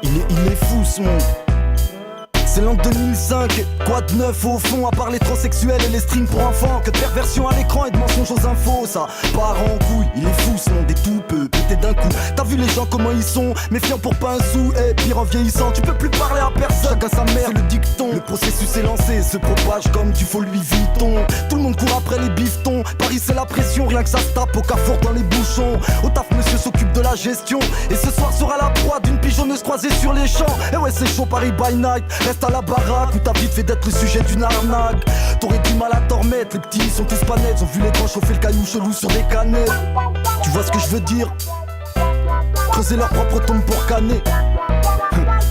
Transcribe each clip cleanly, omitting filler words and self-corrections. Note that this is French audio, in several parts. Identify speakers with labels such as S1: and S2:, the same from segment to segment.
S1: Il est fou ce monde. C'est l'an 2005, quoi de neuf au fond, à part les transsexuels et les streams pour enfants. Que de perversion à l'écran et de mensonges aux infos, ça part en couille. Il est fou ce monde et tout peut péter d'un coup. T'as vu les gens comment ils sont, méfiants pour pas un sou. Et pire en vieillissant, tu peux plus parler à personne. Chacun sa mère, c'est le dicton. Le processus est lancé, se propage comme du faux Louis Vuitton. Tout le monde court après les bifetons. Paris c'est la pression, rien que ça se tape au carrefour dans les bouchons. Au taf monsieur s'occupe de la gestion. Et ce soir sera la proie d'une pigeonneuse croisée sur les champs. Et ouais c'est chaud Paris by night. Reste à la baraque où t'as vite fait d'être le sujet d'une arnaque. T'aurais du mal à t'en remettre, les petits sont tous pas nets. Ont vu les grands chauffer le caillou chelou sur des canettes. Tu vois ce que je veux dire? Creuser leur propre tombe pour canner.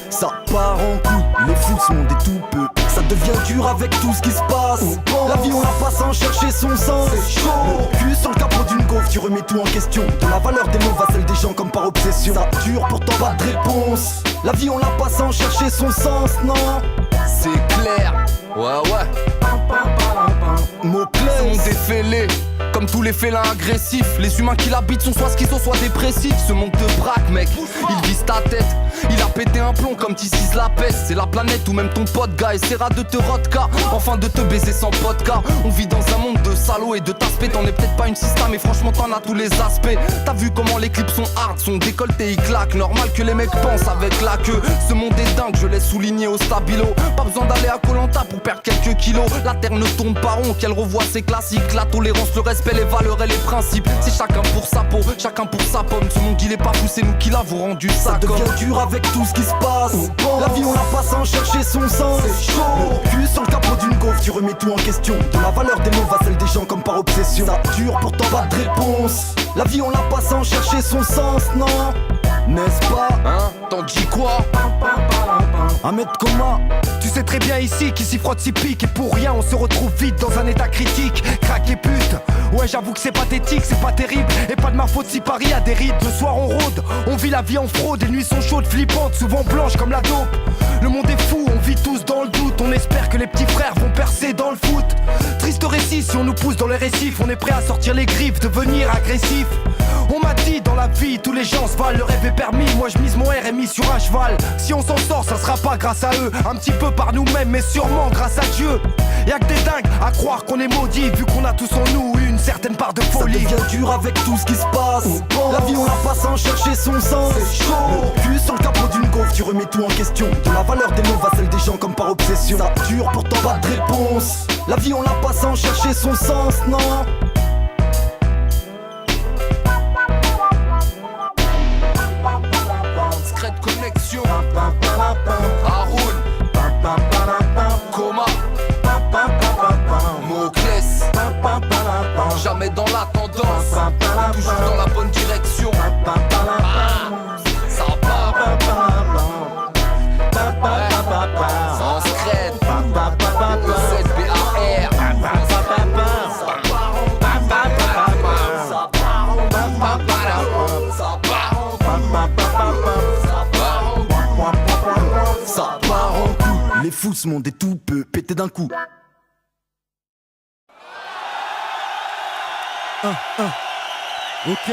S1: Ça part en couille, il est fou ce monde est tout peu. Ça devient dur avec tout ce qui se passe. La vie on la passe sans chercher son sens. C'est chaud. Le cul sur le capot d'une gaufre, tu remets tout en question. De la valeur des mots va celle des gens comme par obsession. Ça dure pourtant pas de réponse. La vie on la passe sans chercher son sens, non.
S2: C'est clair, ouais.
S1: Mots clés.
S2: Ce monde est fêlé, comme tous les félins agressifs. Les humains qui l'habitent sont soit schizo, soit dépressifs. Ce manque de braque, mec, il vise ta tête. Il a pété un plomb comme Tissis la peste. C'est la planète ou même ton pote gars essaiera de te rodka, enfin de te baiser sans vodka. On vit dans un monde de salauds et de taspé. T'en es peut-être pas une sista mais franchement t'en as tous les aspects. T'as vu comment les clips sont hard, son décolleté il claque. Normal que les mecs pensent avec la queue. Ce monde est dingue, je laisse souligner au stabilo. Pas besoin d'aller à Koh-Lanta pour perdre quelques kilos. La terre ne tourne pas rond, qu'elle revoit ses classiques. La tolérance, le respect, les valeurs et les principes. C'est chacun pour sa peau, chacun pour sa pomme. Ce monde il est pas fou, c'est nous qui l'avons rendu ça.
S1: Ça devient dur avec tout ce qui se passe. La vie on la passe sans chercher son sens. C'est chaud. Le cul sur le capot d'une gaufre, tu remets tout en question. De la valeur des mots va celle des gens comme par obsession. Ça dure pourtant pas de réponse. La vie on la passe sans chercher son sens, non. N'est-ce pas?
S2: Hein? T'en dis quoi?
S1: Ahmed Koma.
S3: Tu sais très bien ici qui s'y frotte s'y pique. Et pour rien on se retrouve vite dans un état critique. Craque et pute. Ouais j'avoue que c'est pathétique, c'est pas terrible. Et pas de ma faute si Paris a des rides. Le soir on rôde, on vit la vie en fraude. Les nuits sont chaudes, flippantes, souvent blanches comme la dope. Le monde est fou, on vit tous dans le doute. On espère que les petits frères vont percer dans le foot. Triste récit, si on nous pousse dans les récifs. On est prêt à sortir les griffes, devenir agressif. On m'a dit dans la vie, tous les gens se valent. Le rêve est permis, moi je mise mon RMI sur un cheval. Si on s'en sort, ça sera pas grâce à eux. Un petit peu par nous-mêmes, mais sûrement grâce à Dieu. Y'a que des dingues à croire qu'on est maudit. Vu qu'on a tous en nous une certaine part de folie.
S1: Ça devient dur avec tout ce qui se passe. La vie on la passe sans chercher son sens. C'est chaud. Le cul sur le capot d'une gaufre, tu remets tout en question. De la valeur des mots va celle des gens comme par obsession. Ça dure pourtant pas de réponse. La vie on la passe sans chercher son sens, non.
S2: Secrète connexion. Haroun. Coma. Moclès. Jamais dans la tendance, toujours dans la bonne direction. Ça part. Sans secrète. ZBAR.
S1: Ça part en couille. Il est fou ce monde et tout peut péter d'un coup. Ok.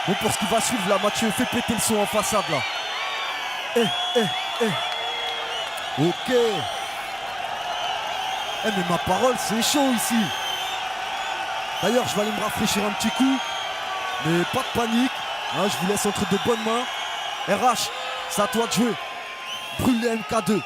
S1: Bon pour ce qui va suivre là, Mathieu, fais péter le son en façade là. Ok. Mais ma parole c'est chaud ici. D'ailleurs je vais aller me rafraîchir un petit coup. Mais pas de panique, hein, je vous laisse entre de bonnes mains. RH, c'est à toi de jouer. Brûle les MK2.